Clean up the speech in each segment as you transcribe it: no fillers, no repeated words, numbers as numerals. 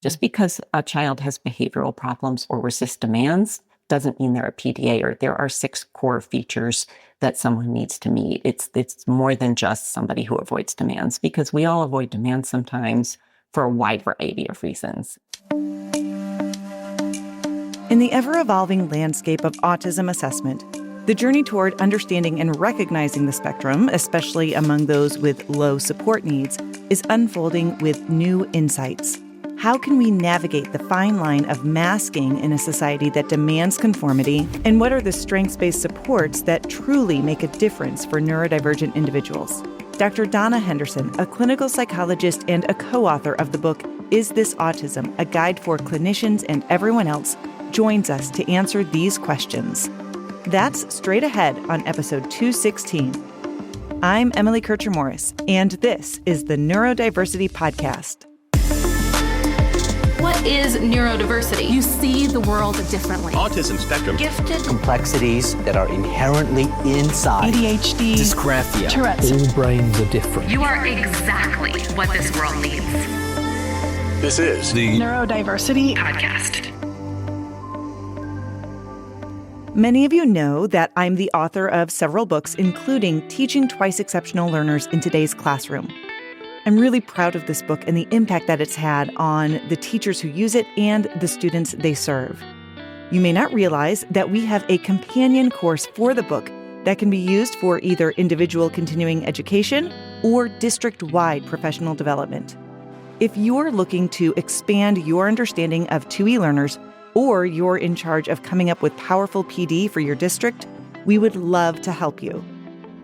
Just because a child has behavioral problems or resists demands doesn't mean they're a PDA, or there are 6 core features that someone needs to meet. It's more than just somebody who avoids demands, because we all avoid demands sometimes for a wide variety of reasons. In the ever-evolving landscape of autism assessment, the journey toward understanding and recognizing the spectrum, especially among those with low support needs, is unfolding with new insights. How can we navigate the fine line of masking in a society that demands conformity? And what are the strengths-based supports that truly make a difference for neurodivergent individuals? Dr. Donna Henderson, a clinical psychologist and a co-author of the book, Is This Autism? A Guide for Clinicians and Everyone Else, joins us to answer these questions. That's straight ahead on episode 216. I'm Emily Kircher-Morris, and this is the Neurodiversity Podcast. What is neurodiversity? You see the world differently. Autism spectrum. Gifted. Complexities that are inherently inside. ADHD. Dysgraphia. Tourette's. All brains are different. You are exactly what this world needs. This is the Neurodiversity Podcast. Many of you know that I'm the author of several books, including Teaching Twice Exceptional Learners in Today's Classroom. I'm really proud of this book and the impact that it's had on the teachers who use it and the students they serve. You may not realize that we have a companion course for the book that can be used for either individual continuing education or district-wide professional development. If you're looking to expand your understanding of 2E learners, or you're in charge of coming up with powerful PD for your district, we would love to help you.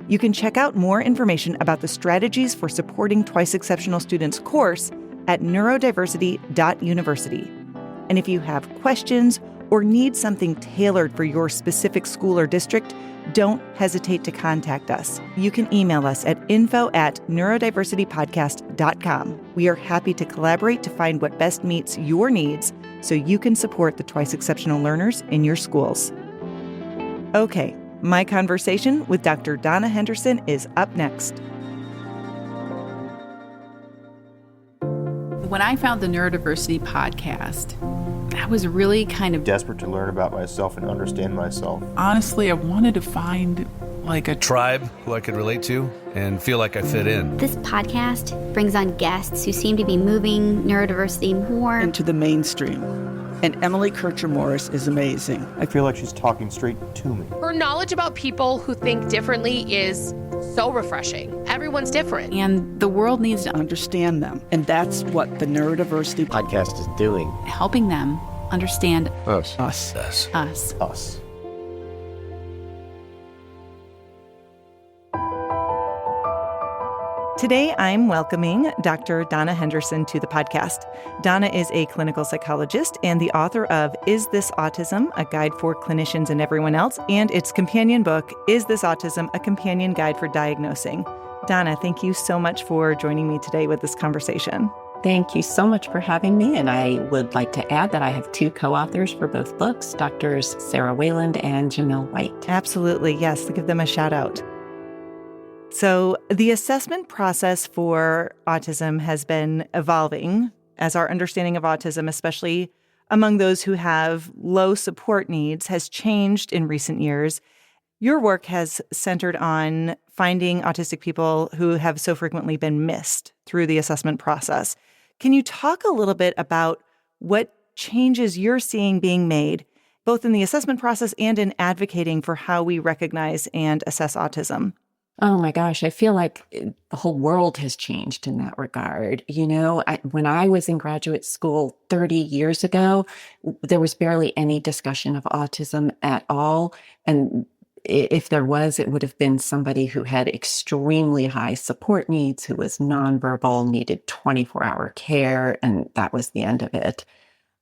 You can check out more information about the strategies for supporting Twice Exceptional Students course at neurodiversity.university. And if you have questions or need something tailored for your specific school or district, don't hesitate to contact us. You can email us at info@neurodiversitypodcast.com. We are happy to collaborate to find what best meets your needs so you can support the Twice Exceptional learners in your schools. Okay, my conversation with Dr. Donna Henderson is up next. When I found the Neurodiversity Podcast, I was really kind of desperate to learn about myself and understand myself. Honestly, I wanted to find like a tribe who I could relate to and feel like I fit in. This podcast brings on guests who seem to be moving neurodiversity more into the mainstream. And Emily Kircher-Morris is amazing. I feel like she's talking straight to me. Her knowledge about people who think differently is so refreshing. Everyone's different. And the world needs to understand them. And that's what the Neurodiversity Podcast is doing. Helping them understand us. Us. Us. Us. Today, I'm welcoming Dr. Donna Henderson to the podcast. Donna is a clinical psychologist and the author of Is This Autism? A Guide for Clinicians and Everyone Else, and its companion book, Is This Autism? A Companion Guide for Diagnosing. Donna, thank you so much for joining me today with this conversation. Thank you so much for having me. And I would like to add that I have 2 co-authors for both books, Drs. Sarah Wayland and Janelle White. Absolutely. Yes, give them a shout out. So the assessment process for autism has been evolving as our understanding of autism, especially among those who have low support needs, has changed in recent years. Your work has centered on finding autistic people who have so frequently been missed through the assessment process. Can you talk a little bit about what changes you're seeing being made, both in the assessment process and in advocating for how we recognize and assess autism? Oh my gosh, I feel like the whole world has changed in that regard. You know, when I was in graduate school 30 years ago, there was barely any discussion of autism at all. And if there was, it would have been somebody who had extremely high support needs, who was nonverbal, needed 24-hour care, and that was the end of it.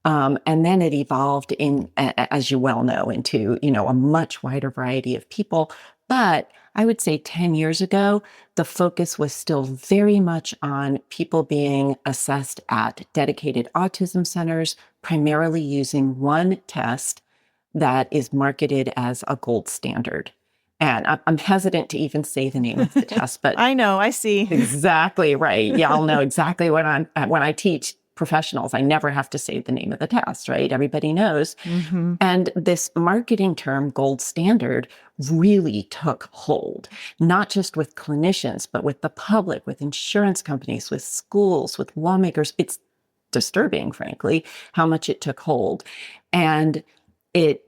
And then it evolved as you well know, into, a much wider variety of people. But I would say 10 years ago, the focus was still very much on people being assessed at dedicated autism centers, primarily using one test that is marketed as a gold standard. And I'm hesitant to even say the name of the test, but I know, I see. Exactly right. Y'all know exactly when I teach professionals. I never have to say the name of the test, right? Everybody knows. And this marketing term, gold standard, really took hold, not just with clinicians, but with the public, with insurance companies, with schools, with lawmakers. It's disturbing, frankly, how much it took hold. And it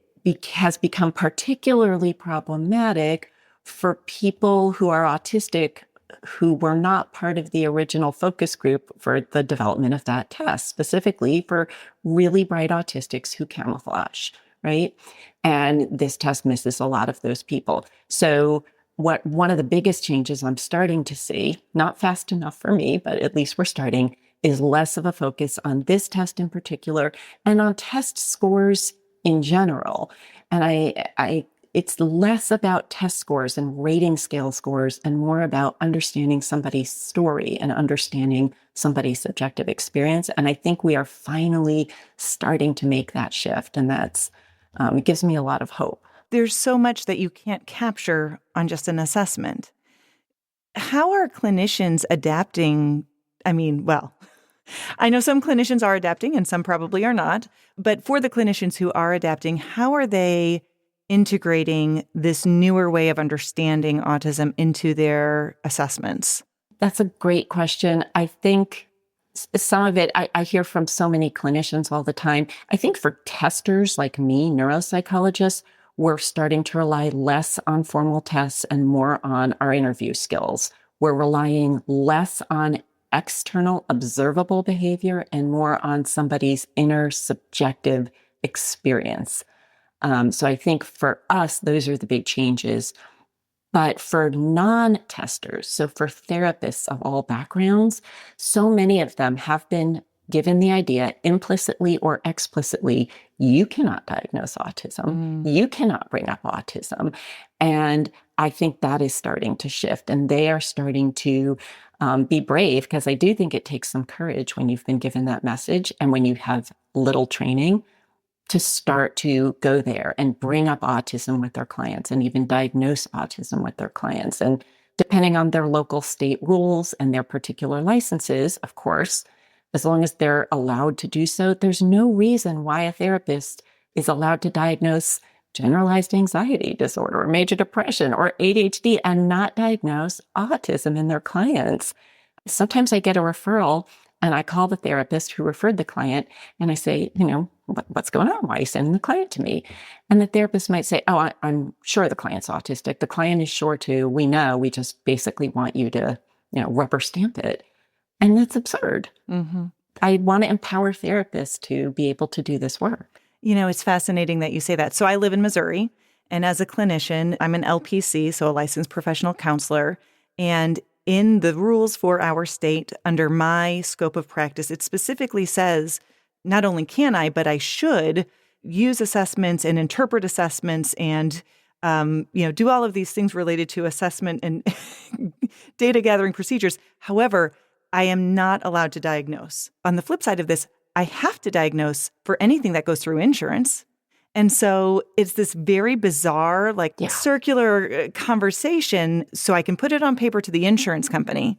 has become particularly problematic for people who are autistic who were not part of the original focus group for the development of that test, specifically for really bright autistics who camouflage, right? And this test misses a lot of those people. So one of the biggest changes I'm starting to see, not fast enough for me, but at least we're starting, is less of a focus on this test in particular and on test scores in general. And it's less about test scores and rating scale scores and more about understanding somebody's story and understanding somebody's subjective experience. And I think we are finally starting to make that shift. And that's, it gives me a lot of hope. There's so much that you can't capture on just an assessment. How are clinicians adapting? I mean, well, I know some clinicians are adapting and some probably are not. But for the clinicians who are adapting, how are they integrating this newer way of understanding autism into their assessments? That's a great question. I think some of it, I hear from so many clinicians all the time. I think for testers like me, neuropsychologists, we're starting to rely less on formal tests and more on our interview skills. We're relying less on external observable behavior and more on somebody's inner subjective experience. So I think for us, those are the big changes. But for non-testers, so for therapists of all backgrounds, so many of them have been given the idea implicitly or explicitly, you cannot diagnose autism. You cannot bring up autism. And I think that is starting to shift. And they are starting to be brave, because I do think it takes some courage when you've been given that message and when you have little training to start to go there and bring up autism with their clients and even diagnose autism with their clients. And depending on their local state rules and their particular licenses, of course, as long as they're allowed to do so, there's no reason why a therapist is allowed to diagnose generalized anxiety disorder or major depression or ADHD and not diagnose autism in their clients. Sometimes I get a referral and I call the therapist who referred the client and I say, what's going on? Why are you sending the client to me? And the therapist might say, I'm sure the client's autistic. The client is sure too. We know, we just basically want you to, rubber stamp it. And that's absurd. I want to empower therapists to be able to do this work. It's fascinating that you say that. So I live in Missouri, and as a clinician, I'm an LPC, so a licensed professional counselor. And in the rules for our state, under my scope of practice, it specifically says, not only can I, but I should use assessments and interpret assessments and, do all of these things related to assessment and data gathering procedures. However, I am not allowed to diagnose. On the flip side of this, I have to diagnose for anything that goes through insurance. And so it's this very bizarre, circular conversation. So I can put it on paper to the insurance company,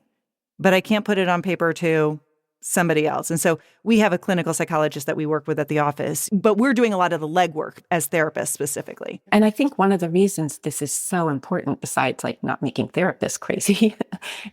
but I can't put it on paper to somebody else. And so we have a clinical psychologist that we work with at the office, but we're doing a lot of the legwork as therapists specifically. And I think one of the reasons this is so important, besides not making therapists crazy,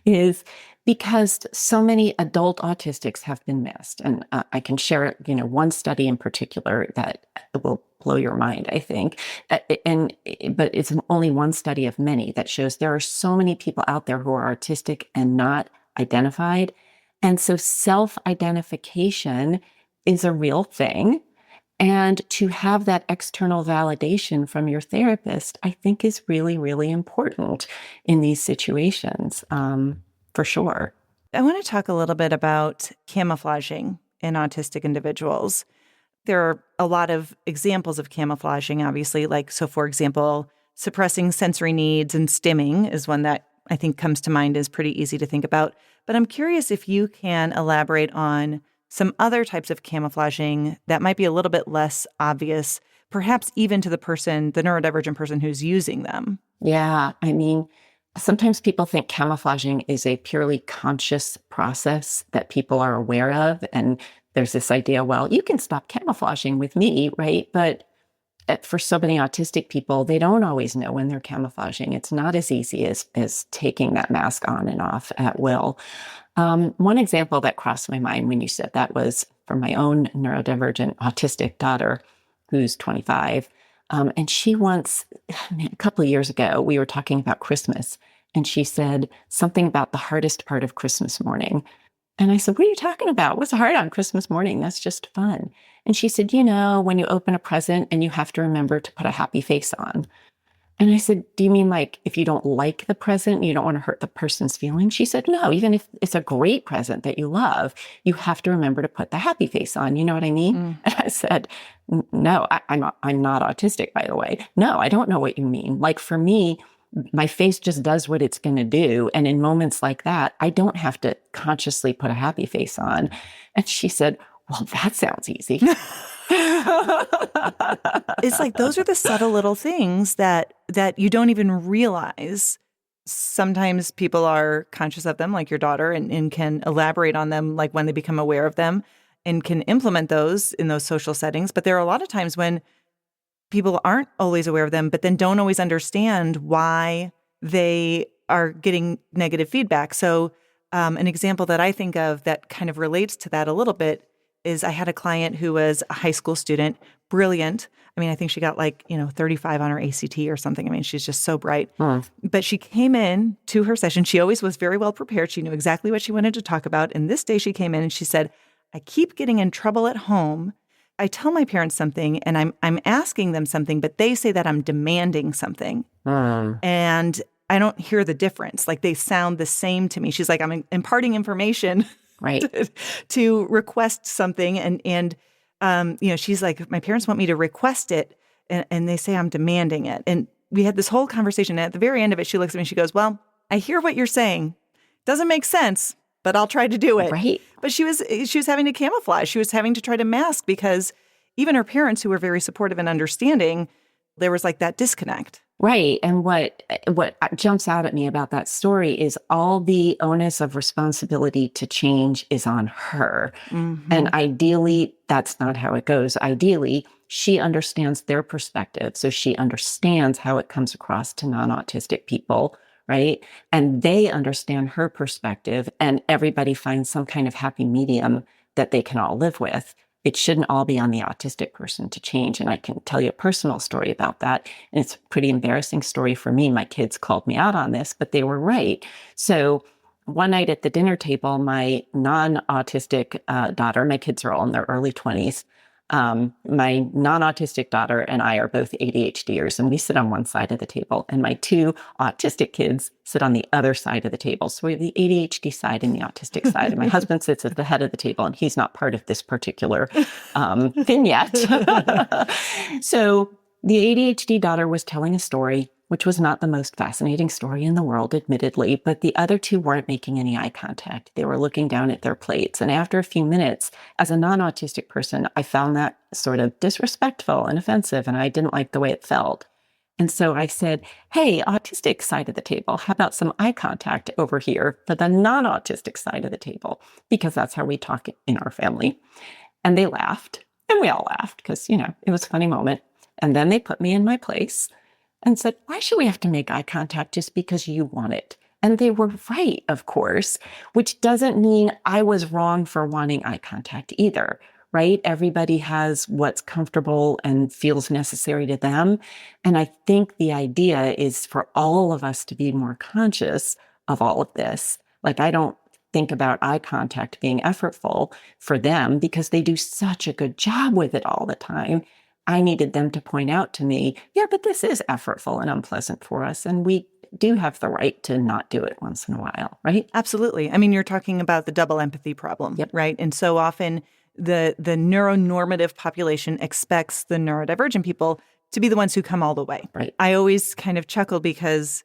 is because so many adult autistics have been missed. And I can share, one study in particular that will blow your mind, I think. But it's only one study of many that shows there are so many people out there who are autistic and not identified. And so self-identification is a real thing. And to have that external validation from your therapist, I think is really, really important in these situations, for sure. I want to talk a little bit about camouflaging in autistic individuals. There are a lot of examples of camouflaging, obviously, so for example, suppressing sensory needs and stimming is one that I think comes to mind, is pretty easy to think about. But I'm curious if you can elaborate on some other types of camouflaging that might be a little bit less obvious, perhaps even to the neurodivergent person who's using them. Yeah, sometimes people think camouflaging is a purely conscious process that people are aware of, and there's this idea, well, you can stop camouflaging with me, right? But for so many autistic people, they don't always know when they're camouflaging. It's not as easy as taking that mask on and off at will. One example that crossed my mind when you said that was from my own neurodivergent autistic daughter, who's 25. And she once, a couple of years ago, we were talking about Christmas, and she said something about the hardest part of Christmas morning. And I said, what are you talking about? What's hard on Christmas morning? That's just fun. And she said, when you open a present and you have to remember to put a happy face on. And I said, do you mean like if you don't like the present, you don't want to hurt the person's feelings? She said, no, even if it's a great present that you love, you have to remember to put the happy face on. You know what I mean? And I said, no, I'm not autistic, by the way. No, I don't know what you mean. Like for me, my face just does what it's going to do. And in moments like that, I don't have to consciously put a happy face on. And she said, well, that sounds easy. It's like those are the subtle little things that you don't even realize. Sometimes people are conscious of them, like your daughter, and can elaborate on them, like when they become aware of them, and can implement those in those social settings. But there are a lot of times when people aren't always aware of them, but then don't always understand why they are getting negative feedback. So an example that I think of that kind of relates to that a little bit is I had a client who was a high school student, brilliant. I mean, I think she got 35 on her ACT or something. I mean, she's just so bright. But she came in to her session. She always was very well prepared. She knew exactly what she wanted to talk about. And this day she came in and she said, I keep getting in trouble at home. I tell my parents something and I'm asking them something, but they say that I'm demanding something. And I don't hear the difference. Like they sound the same to me. She's like, I'm imparting information right to request something. And she's like, my parents want me to request it. And they say I'm demanding it. And we had this whole conversation. And at the very end of it, she looks at me and she goes, well, I hear what you're saying. Doesn't make sense, but I'll try to do it. Right. But she was having to camouflage. She was having to try to mask because even her parents, who were very supportive and understanding, there was like that disconnect. Right. And what jumps out at me about that story is all the onus of responsibility to change is on her. And ideally, that's not how it goes. Ideally, she understands their perspective. So she understands how it comes across to non-autistic people, right? And they understand her perspective, and everybody finds some kind of happy medium that they can all live with. It shouldn't all be on the autistic person to change. And I can tell you a personal story about that. And it's a pretty embarrassing story for me. My kids called me out on this, but they were right. So one night at the dinner table, my non-autistic daughter, my kids are all in their early 20s, my non-autistic daughter and I are both ADHDers, and we sit on one side of the table, and my two autistic kids sit on the other side of the table. So we have the ADHD side and the autistic side, and my husband sits at the head of the table, and he's not part of this particular vignette. So the ADHD daughter was telling a story, which was not the most fascinating story in the world, admittedly, but the other two weren't making any eye contact. They were looking down at their plates. And after a few minutes, as a non-autistic person, I found that sort of disrespectful and offensive, and I didn't like the way it felt. And so I said, hey, autistic side of the table, how about some eye contact over here for the non-autistic side of the table? Because that's how we talk in our family. And they laughed, and we all laughed because, it was a funny moment. And then they put me in my place and said, why should we have to make eye contact just because you want it? And they were right, of course, which doesn't mean I was wrong for wanting eye contact either, right? Everybody has what's comfortable and feels necessary to them. And I think the idea is for all of us to be more conscious of all of this. Like, I don't think about eye contact being effortful for them because they do such a good job with it all the time. I needed them to point out to me, yeah, but this is effortful and unpleasant for us. And we do have the right to not do it once in a while, right? Absolutely. I mean, you're talking about the double empathy problem, right? And so often the neuronormative population expects the neurodivergent people to be the ones who come all the way. Right. I always kind of chuckle because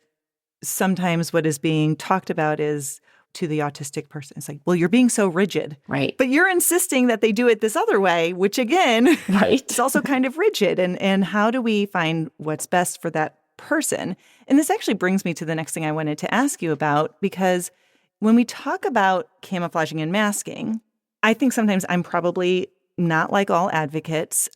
sometimes what is being talked about is to the autistic person. It's like, well, you're being so rigid. Right. But you're insisting that they do it this other way, which again, right, is also kind of rigid. And how do we find what's best for that person? And this actually brings me to the next thing I wanted to ask you about, because when we talk about camouflaging and masking, I think sometimes I'm probably not like all advocates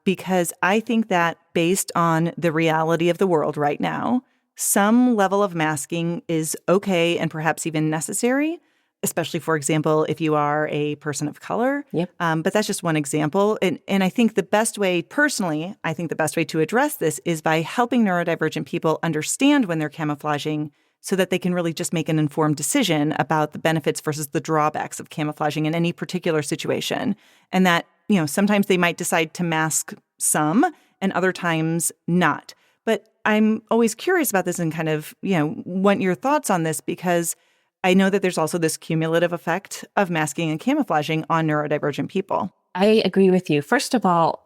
because I think that based on the reality of the world right now, some level of masking is okay and perhaps even necessary, especially, for example, if you are a person of color. Yep. But that's just one example. And I think the best way, personally, I think the best way to address this is by helping neurodivergent people understand when they're camouflaging so that they can really just make an informed decision about the benefits versus the drawbacks of camouflaging in any particular situation. And that, sometimes they might decide to mask some and other times not. But I'm always curious about this and kind of, want your thoughts on this because I know that there's also this cumulative effect of masking and camouflaging on neurodivergent people. I agree with you. First of all,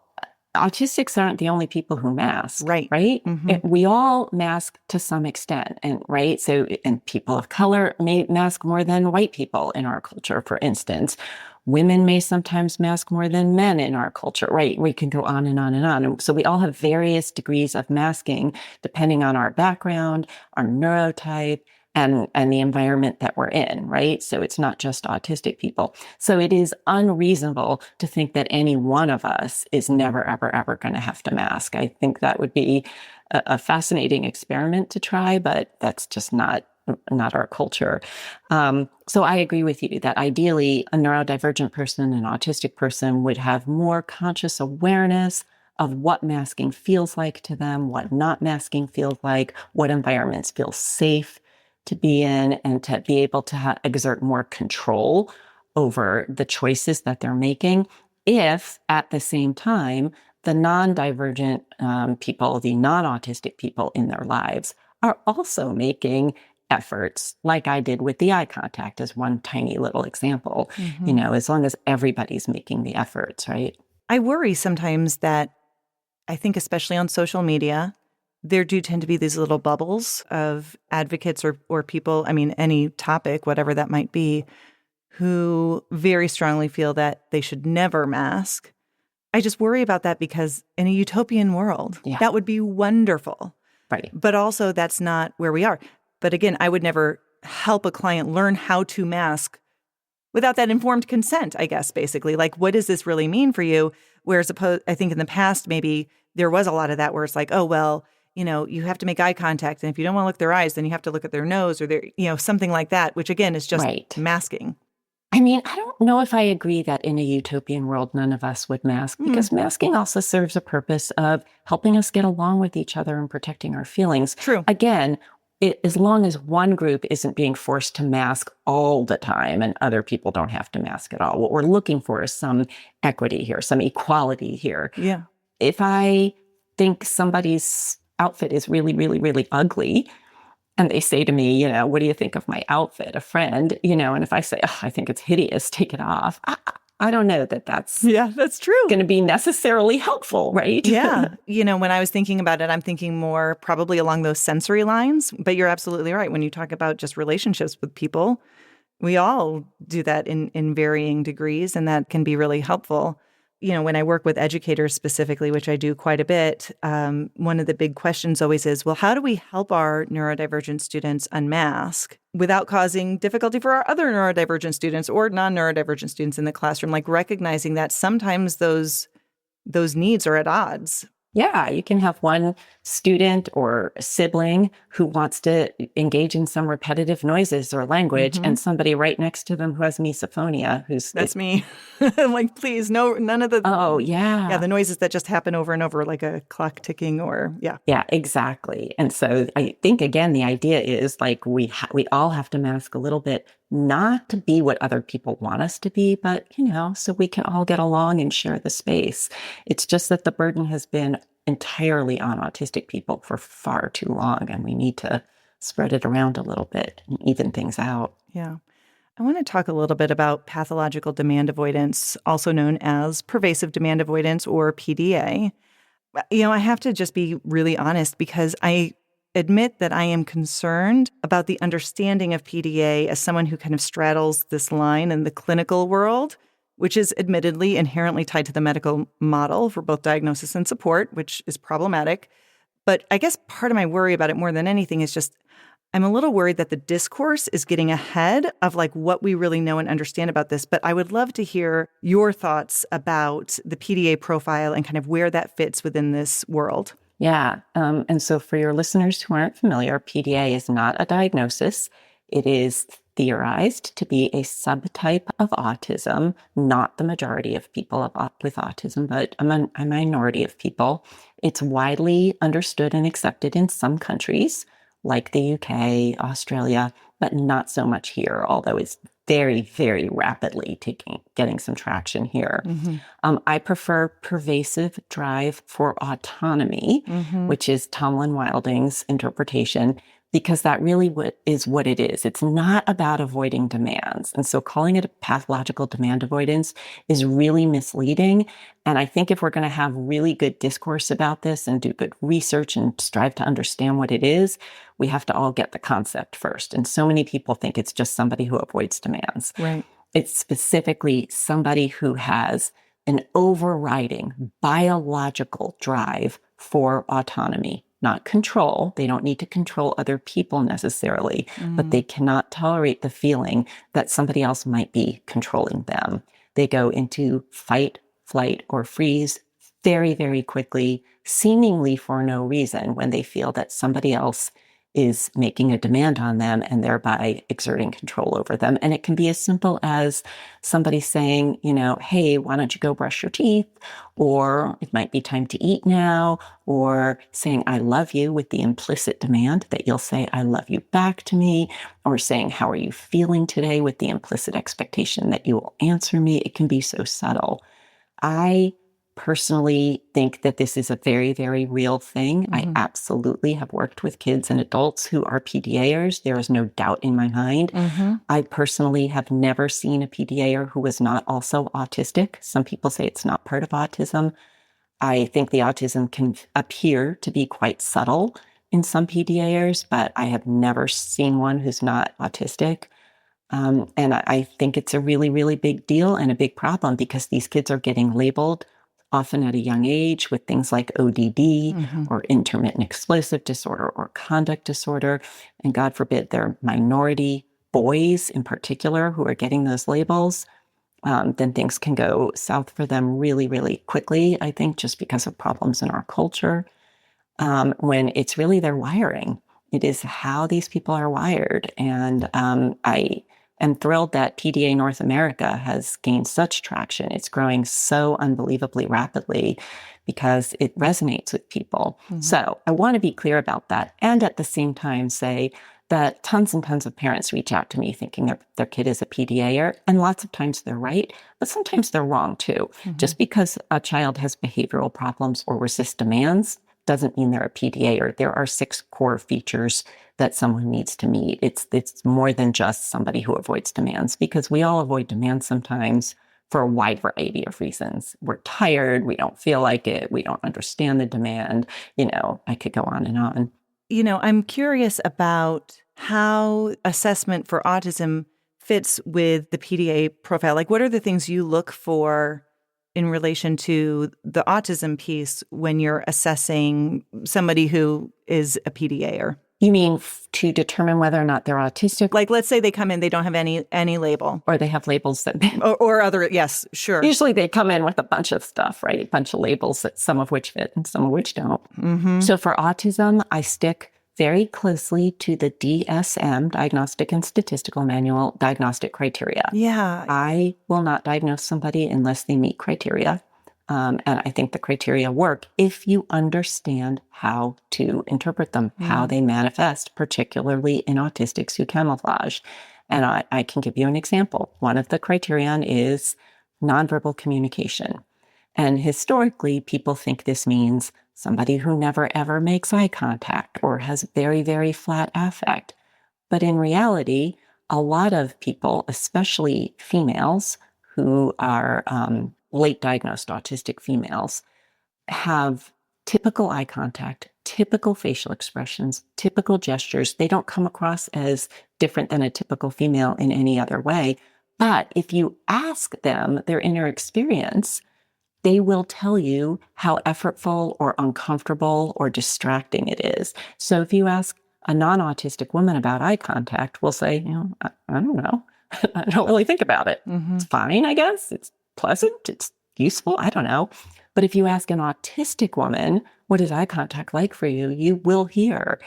autistics aren't the only people who mask, right? Mm-hmm. We all mask to some extent, right? So, and people of color may mask more than white people in our culture, for instance. Women may sometimes mask more than men in our culture, right? We can go on and on and on. And so we all have various degrees of masking depending on our background, our neurotype, and the environment that we're in, right? So it's not just autistic people. So it is unreasonable to think that any one of us is never, ever, ever going to have to mask. I think that would be a fascinating experiment to try, but that's just not our culture. So I agree with you that ideally a neurodivergent person, an autistic person would have more conscious awareness of what masking feels like to them, what not masking feels like, what environments feel safe to be in, and to be able to exert more control over the choices that they're making. If at the same time, the non-divergent people, the non-autistic people in their lives are also making efforts, like I did with the eye contact as one tiny little example, as long as everybody's making the efforts, right? I worry sometimes that I think especially on social media, there do tend to be these little bubbles of advocates or people, any topic, whatever that might be, who very strongly feel that they should never mask. I just worry about that because in a utopian world, that would be wonderful. Right. But also that's not where we are. But again, I would never help a client learn how to mask without that informed consent, I guess, basically. Like, what does this really mean for you? Whereas I think in the past, maybe there was a lot of that where it's like, oh, well, you have to make eye contact. And if you don't want to look at their eyes, then you have to look at their nose or their, something like that, which again is just masking. I don't know if I agree that in a utopian world, none of us would mask because masking also serves a purpose of helping us get along with each other and protecting our feelings. True. Again, as long as one group isn't being forced to mask all the time and other people don't have to mask at all. What we're looking for is some equity here, some equality here. Yeah. If I think somebody's outfit is really, really, really ugly, and they say to me, what do you think of my outfit? A friend, and if I say, I think it's hideous, take it off. I don't know that's that's true. Going to be necessarily helpful, right? Yeah. When I was thinking about it, I'm thinking more probably along those sensory lines. But you're absolutely right. When you talk about just relationships with people, we all do that in varying degrees, and that can be really helpful. When I work with educators specifically, which I do quite a bit, one of the big questions always is, well, how do we help our neurodivergent students unmask without causing difficulty for our other neurodivergent students or non-neurodivergent students in the classroom? Like recognizing that sometimes those needs are at odds. Yeah, you can have one student or sibling who wants to engage in some repetitive noises or language, and somebody right next to them who has misophonia. That's me. I'm like, please, no, none of the. Oh, yeah. Yeah, the noises that just happen over and over, like a clock ticking or, yeah. Yeah, exactly. And so I think, again, the idea is like we all have to mask a little bit, not to be what other people want us to be, but, so we can all get along and share the space. It's just that the burden has been entirely on autistic people for far too long, and we need to spread it around a little bit and even things out. Yeah. I want to talk a little bit about pathological demand avoidance, also known as pervasive demand avoidance or PDA. I have to just be really honest because I admit that I am concerned about the understanding of PDA as someone who kind of straddles this line in the clinical world, which is admittedly inherently tied to the medical model for both diagnosis and support, which is problematic. But I guess part of my worry about it more than anything is just I'm a little worried that the discourse is getting ahead of like what we really know and understand about this, but I would love to hear your thoughts about the PDA profile and kind of where that fits within this world. Yeah. And so for your listeners who aren't familiar, PDA is not a diagnosis. It is theorized to be a subtype of autism, not the majority of people with autism, but a minority of people. It's widely understood and accepted in some countries, like the UK, Australia, but not so much here, although it's very, very rapidly getting some traction here. I prefer pervasive drive for autonomy, which is Tomlin Wilding's interpretation, because that really is what it is. It's not about avoiding demands. And so calling it a pathological demand avoidance is really misleading. And I think if we're going to have really good discourse about this and do good research and strive to understand what it is, we have to all get the concept first. And so many people think it's just somebody who avoids demands. Right. It's specifically somebody who has an overriding biological drive for autonomy. Not control. They don't need to control other people necessarily, but they cannot tolerate the feeling that somebody else might be controlling them. They go into fight, flight, or freeze very, very quickly, seemingly for no reason, when they feel that somebody else is making a demand on them and thereby exerting control over them. And it can be as simple as somebody saying, hey, why don't you go brush your teeth? Or it might be time to eat now, or saying, I love you, with the implicit demand that you'll say, I love you back to me, or saying, how are you feeling today, with the implicit expectation that you will answer me. It can be so subtle. I personally think that this is a very, very real thing. I absolutely have worked with kids and adults who are PDAers. There is no doubt in my mind. I personally have never seen a PDAer who was not also autistic. Some people say it's not part of autism. I think the autism can appear to be quite subtle in some PDAers, but I have never seen one who's not autistic. And I think it's a really, really big deal and a big problem, because these kids are getting labeled often at a young age with things like ODD or intermittent explosive disorder or conduct disorder. And God forbid they're minority boys in particular who are getting those labels. Then things can go south for them really, really quickly, I think, just because of problems in our culture. When it's really their wiring. It is how these people are wired. And I am thrilled that PDA North America has gained such traction. It's growing so unbelievably rapidly because it resonates with people. So I want to be clear about that. And at the same time say that tons and tons of parents reach out to me thinking their kid is a PDAer. And lots of times they're right, but sometimes they're wrong too. Just because a child has behavioral problems or resists demands doesn't mean they're a PDAer. There are 6 core features that someone needs to meet. It's more than just somebody who avoids demands, because we all avoid demands sometimes for a wide variety of reasons. We're tired, we don't feel like it, we don't understand the demand. I could go on and on. I'm curious about how assessment for autism fits with the PDA profile. Like, what are the things you look for in relation to the autism piece when you're assessing somebody who is a PDAer? You mean to determine whether or not they're autistic? Like, let's say they come in, they don't have any label. Or they have labels that... or other, yes, sure. Usually they come in with a bunch of stuff, right? A bunch of labels, that some of which fit and some of which don't. So for autism, I stick very closely to the DSM, Diagnostic and Statistical Manual, diagnostic criteria. Yeah. I will not diagnose somebody unless they meet criteria. And I think the criteria work if you understand how to interpret them, how they manifest, particularly in autistics who camouflage. And I can give you an example. One of the criterion is nonverbal communication. And historically, people think this means somebody who never, ever makes eye contact or has very, very flat affect. But in reality, a lot of people, especially females who are late diagnosed autistic females, have typical eye contact, typical facial expressions, typical gestures. They don't come across as different than a typical female in any other way. But if you ask them their inner experience, they will tell you how effortful or uncomfortable or distracting it is. So if you ask A non-autistic woman about eye contact will say, I don't know. I don't really think about it. It's fine, I guess. It's pleasant. It's useful. I don't know. But if you ask an autistic woman, what is eye contact like for you? You will hear,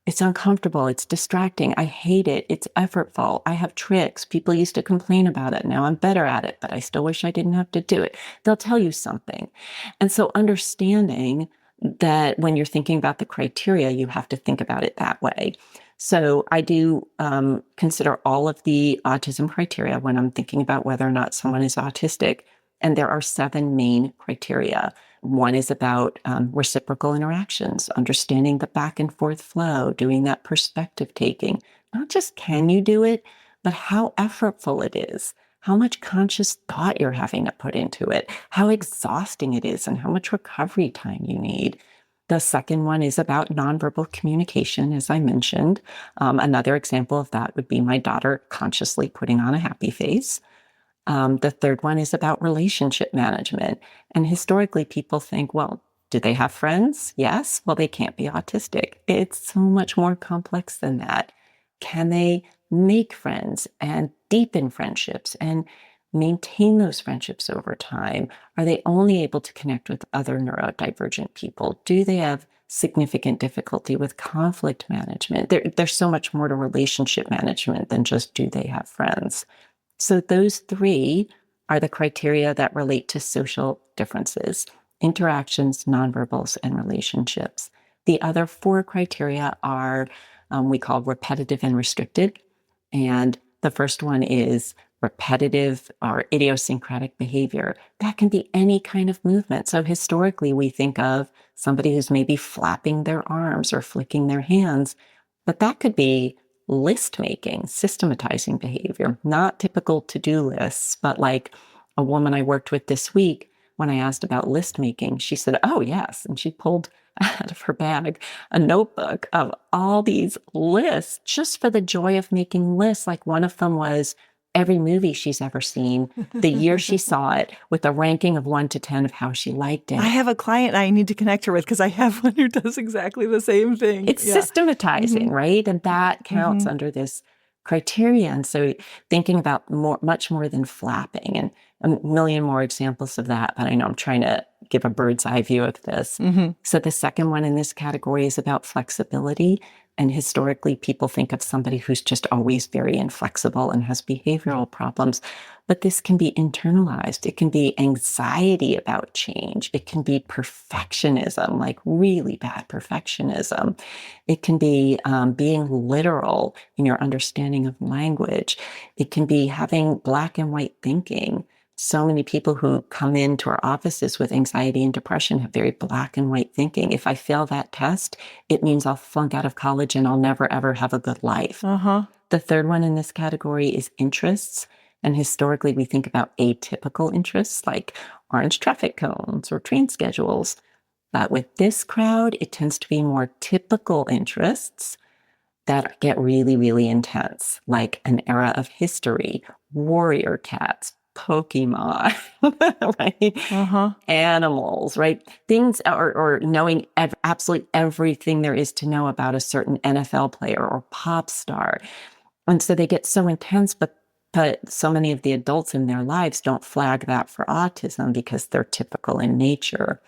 it's uncomfortable. It's distracting. I hate it. It's effortful. I have tricks. People used to complain about it. Now I'm better at it, but I still wish I didn't have to do it. They'll tell you something. And so understanding that when you're thinking about the criteria, you have to think about it that way. So I do consider all of the autism criteria when I'm thinking about whether or not someone is autistic. And there are 7 main criteria. One is about reciprocal interactions, understanding the back and forth flow, doing that perspective taking. Not just can you do it, but how effortful it is, how much conscious thought you're having to put into it, how exhausting it is, and how much recovery time you need. The second one is about nonverbal communication, as I mentioned. Another example of that would be my daughter consciously putting on a happy face. The third one is about relationship management. And historically, people think, well, do they have friends? Yes. Well, they can't be autistic. It's so much more complex than that. Can they make friends and deepen friendships and maintain those friendships over time? Are they only able to connect with other neurodivergent people? Do they have significant difficulty with conflict management? There's so much more to relationship management than just do they have friends? So those 3 are the criteria that relate to social differences: interactions, nonverbals, and relationships. The other 4 criteria are we call repetitive and restricted. And the first one is repetitive or idiosyncratic behavior. That can be any kind of movement. So historically, we think of somebody who's maybe flapping their arms or flicking their hands, but that could be list making, systematizing behavior, not typical to-do lists, but like a woman I worked with this week, when I asked about list making, she said, oh, yes. And she pulled out of her bag a notebook of all these lists just for the joy of making lists. Like one of them was every movie she's ever seen, the year she saw it, with a ranking of 1 to 10 of how she liked it. I have a client I need to connect her with because I have one who does exactly the same thing. It's systematizing, right? And that counts under this criteria. And so thinking about much more than flapping, and a million more examples of that, but I know I'm trying to give a bird's eye view of this. So the second one in this category is about flexibility. And historically, people think of somebody who's just always very inflexible and has behavioral problems. But this can be internalized. It can be anxiety about change. It can be perfectionism, like really bad perfectionism. It can be being literal in your understanding of language. It can be having black and white thinking. So many people who come into our offices with anxiety and depression have very black and white thinking. If I fail that test, it means I'll flunk out of college and I'll never, ever have a good life. The third one in this category is interests. And historically, we think about atypical interests like orange traffic cones or train schedules. But with this crowd, it tends to be more typical interests that get really, really intense, like an era of history, warrior cats, Pokemon, right? Animals, right? Things, or knowing absolutely everything there is to know about a certain NFL player or pop star. And so they get so intense, but so many of the adults in their lives don't flag that for autism because they're typical in nature.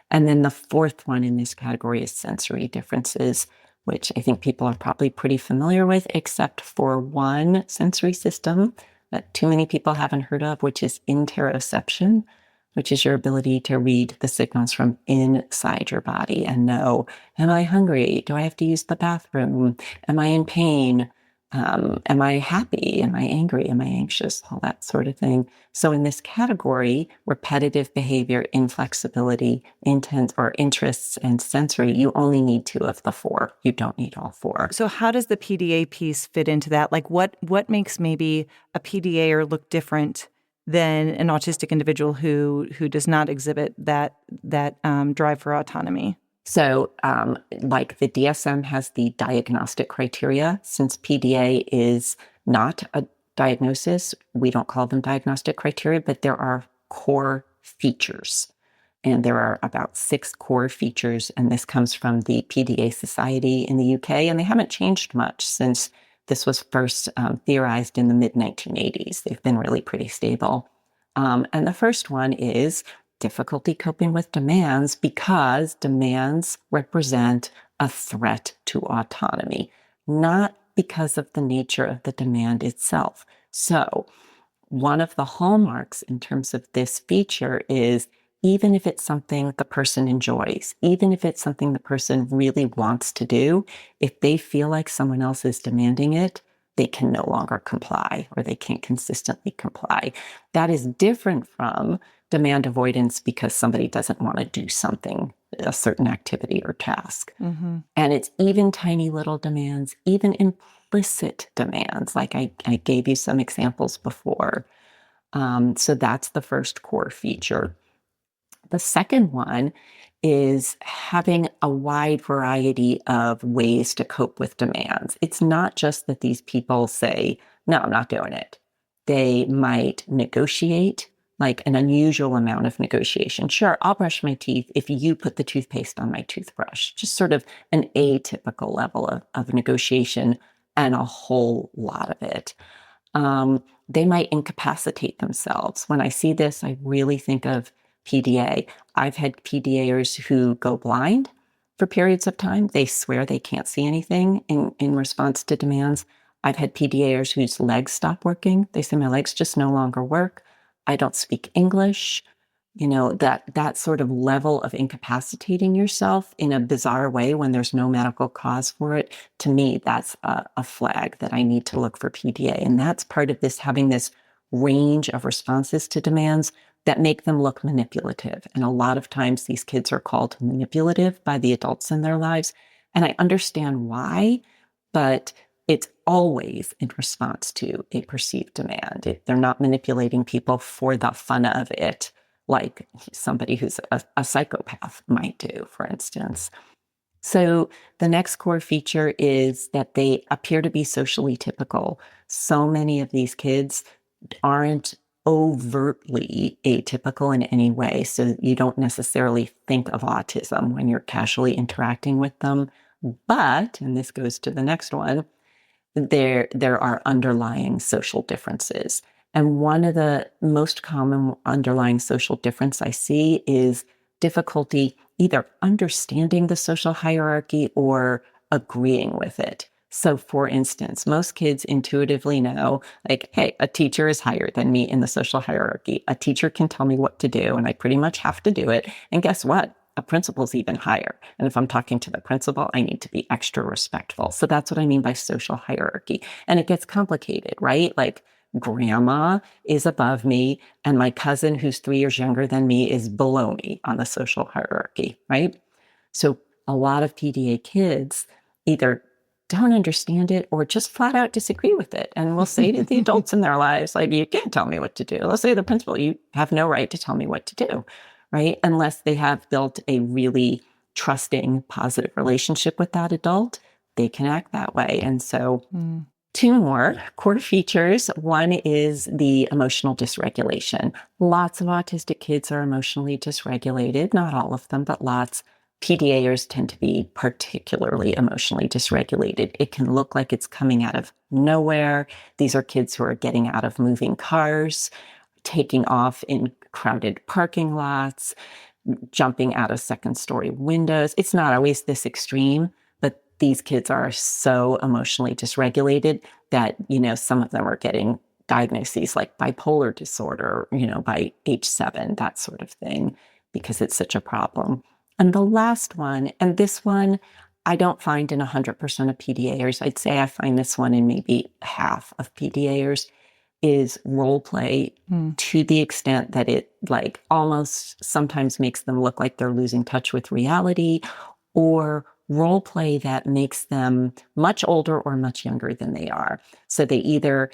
And then the fourth one in this category is sensory differences, which I think people are probably pretty familiar with, except for one sensory system that too many people haven't heard of, which is interoception, which is your ability to read the signals from inside your body and know, am I hungry? Do I have to use the bathroom? Am I in pain? Am I happy? Am I angry? Am I anxious? All that sort of thing. So in this category, repetitive behavior, inflexibility, intent or interests, and sensory, you only need 2 of the 4. You don't need all 4. So how does the PDA piece fit into that? Like what makes maybe a PDAer look different than an autistic individual who does not exhibit that drive for autonomy? So like the DSM has the diagnostic criteria. Since PDA is not a diagnosis, we don't call them diagnostic criteria, but there are core features. And there are about 6 core features, and this comes from the PDA Society in the UK, and they haven't changed much since this was first theorized in the mid-1980s. They've been really pretty stable. And the first one is difficulty coping with demands because demands represent a threat to autonomy, not because of the nature of the demand itself. So one of the hallmarks in terms of this feature is even if it's something the person enjoys, even if it's something the person really wants to do, if they feel like someone else is demanding it, they can no longer comply or they can't consistently comply. That is different from demand avoidance because somebody doesn't want to do something, a certain activity or task. Mm-hmm. And it's even tiny little demands, even implicit demands, like I gave you some examples before. So that's the first core feature. The second one is having a wide variety of ways to cope with demands. It's not just that these people say, no, I'm not doing it. They might negotiate, like an unusual amount of negotiation. Sure, I'll brush my teeth if you put the toothpaste on my toothbrush. Just sort of an atypical level of negotiation and a whole lot of it. They might incapacitate themselves. When I see this, I really think of PDA. I've had PDAers who go blind for periods of time. They swear they can't see anything in response to demands. I've had PDAers whose legs stop working. They say, my legs just no longer work. I don't speak English. You know, that sort of level of incapacitating yourself in a bizarre way when there's no medical cause for it, to me, that's a flag that I need to look for PDA. And that's part of this, having this range of responses to demands that make them look manipulative. And a lot of times these kids are called manipulative by the adults in their lives. And I understand why, but it's always in response to a perceived demand. They're not manipulating people for the fun of it, like somebody who's a psychopath might do, for instance. So the next core feature is that they appear to be socially typical. So many of these kids aren't overtly atypical in any way. So you don't necessarily think of autism when you're casually interacting with them. But, and this goes to the next one, there are underlying social differences. And one of the most common underlying social difference I see is difficulty either understanding the social hierarchy or agreeing with it. So for instance, most kids intuitively know, like, hey, a teacher is higher than me in the social hierarchy. A teacher can tell me what to do, and I pretty much have to do it. And guess what? A principal's even higher. And if I'm talking to the principal, I need to be extra respectful. So that's what I mean by social hierarchy. And it gets complicated, right? Like, grandma is above me, and my cousin who's 3 years younger than me is below me on the social hierarchy, right? So a lot of PDA kids either don't understand it or just flat out disagree with it. And will say to the adults in their lives, like, you can't tell me what to do. They'll say to the principal, you have no right to tell me what to do, right? Unless they have built a really trusting, positive relationship with that adult, they can act that way. And so 2 more core features. One is the emotional dysregulation. Lots of autistic kids are emotionally dysregulated, not all of them, but lots. PDAers tend to be particularly emotionally dysregulated. It can look like it's coming out of nowhere. These are kids who are getting out of moving cars, taking off in crowded parking lots, jumping out of second-story windows. It's not always this extreme, but these kids are so emotionally dysregulated that, you know, some of them are getting diagnoses like bipolar disorder, you know, by age 7, that sort of thing, because it's such a problem. And the last one, and this one I don't find in 100% of PDAers, I'd say I find this one in maybe half of PDAers, is role play to the extent that it like almost sometimes makes them look like they're losing touch with reality, or role play that makes them much older or much younger than they are. So they either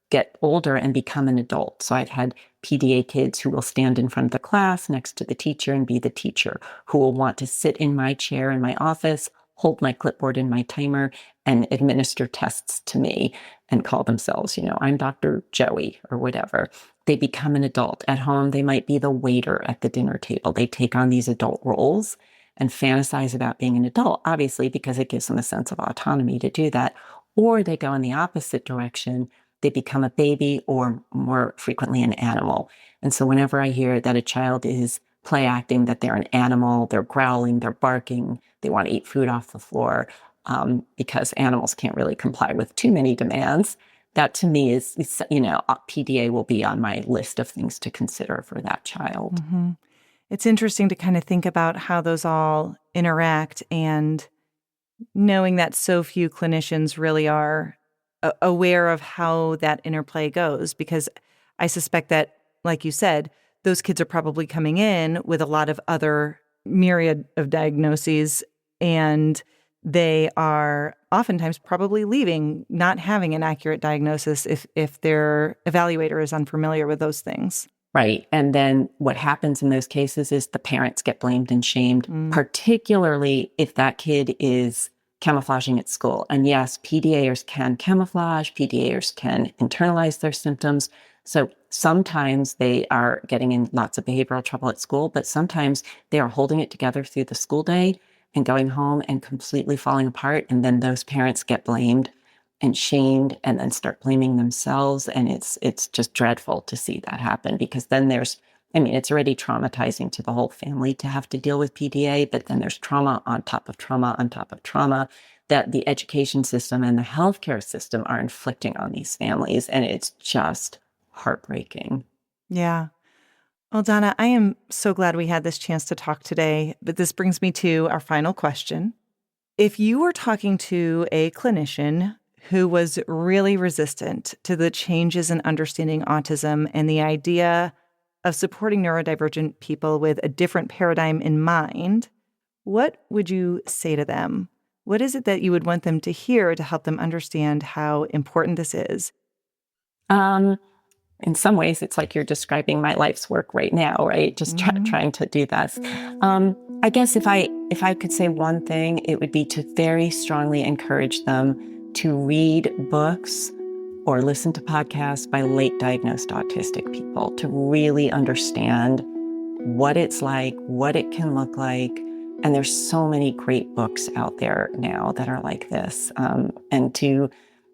get older and become an adult. So I've had PDA kids who will stand in front of the class next to the teacher and be the teacher, who will want to sit in my chair in my office, hold my clipboard and my timer, and administer tests to me and call themselves, you know, I'm Dr. Joey or whatever. they become an adult. At home, they might be the waiter at the dinner table. They take on these adult roles and fantasize about being an adult, obviously, because it gives them a sense of autonomy to do that. Or they go in the opposite direction. They become a baby or more frequently an animal. And so whenever I hear that a child is play acting, that they're an animal, they're growling, they're barking, they want to eat food off the floor, because animals can't really comply with too many demands, that to me is, PDA will be on my list of things to consider for that child. Mm-hmm. It's interesting to kind of think about how those all interact, and knowing that so few clinicians really are aware of how that interplay goes, because I suspect that, like you said, those kids are probably coming in with a lot of other myriad of diagnoses, and they are oftentimes probably leaving not having an accurate diagnosis if their evaluator is unfamiliar with those things. Right. And then what happens in those cases is the parents get blamed and shamed, particularly if that kid is camouflaging at school. And yes, PDAers can camouflage, PDAers can internalize their symptoms. So sometimes they are getting in lots of behavioral trouble at school, but sometimes they are holding it together through the school day and going home and completely falling apart. And then those parents get blamed and shamed and then start blaming themselves. And it's just dreadful to see that happen, because then it's already traumatizing to the whole family to have to deal with PDA, but then there's trauma on top of trauma on top of trauma that the education system and the healthcare system are inflicting on these families. And it's just heartbreaking. Yeah. Well, Donna, I am so glad we had this chance to talk today, but this brings me to our final question. If you were talking to a clinician who was really resistant to the changes in understanding autism and the idea of supporting neurodivergent people with a different paradigm in mind, what would you say to them? What is it that you would want them to hear to help them understand how important this is? In some ways, it's like you're describing my life's work right now, right? Just trying to do that. I guess if I could say one thing, it would be to very strongly encourage them to read books or listen to podcasts by late diagnosed autistic people to really understand what it's like, what it can look like. And there's so many great books out there now that are like this. And to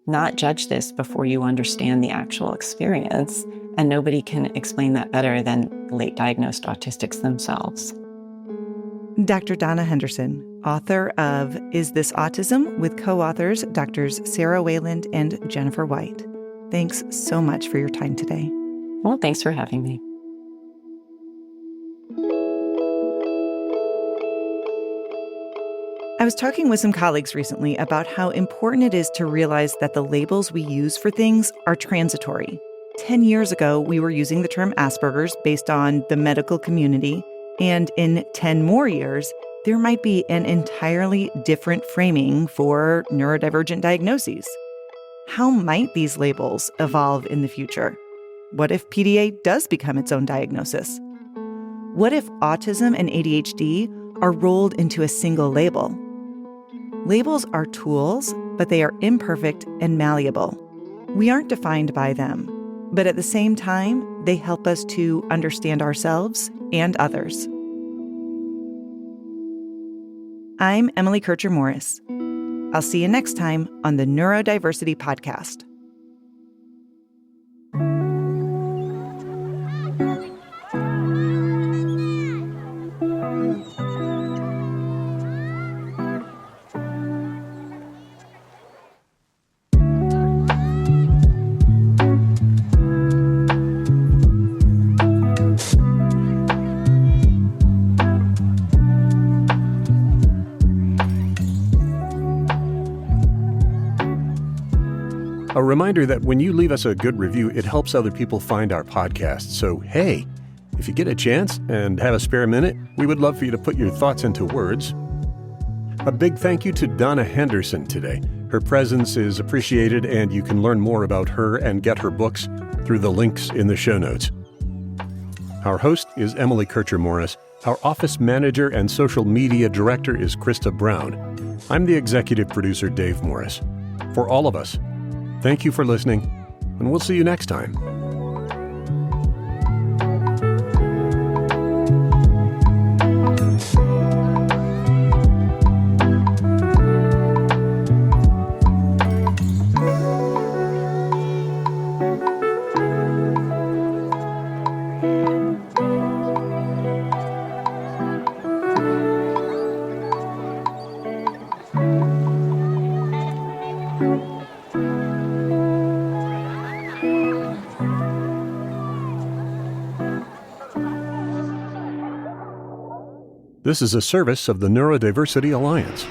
not judge this before you understand the actual experience. And nobody can explain that better than late diagnosed autistics themselves. Dr. Donna Henderson, author of Is This Autism? With co-authors Drs. Sarah Wayland and Jennifer White. Thanks so much for your time today. Well, thanks for having me. I was talking with some colleagues recently about how important it is to realize that the labels we use for things are transitory. 10 years ago, we were using the term Asperger's based on the medical community, and in 10 more years, there might be an entirely different framing for neurodivergent diagnoses. How might these labels evolve in the future? What if PDA does become its own diagnosis? What if autism and ADHD are rolled into a single label? Labels are tools, but they are imperfect and malleable. We aren't defined by them, but at the same time, they help us to understand ourselves and others. I'm Emily Kircher-Morris. I'll see you next time on the Neurodiversity Podcast. A reminder that when you leave us a good review, it helps other people find our podcast. So, hey, if you get a chance and have a spare minute, we would love for you to put your thoughts into words. A big thank you to Donna Henderson today. Her presence is appreciated, and you can learn more about her and get her books through the links in the show notes. Our host is Emily Kircher-Morris. Our office manager and social media director is Krista Brown. I'm the executive producer, Dave Morris. For all of us, thank you for listening, and we'll see you next time. This is a service of the Neurodiversity Alliance.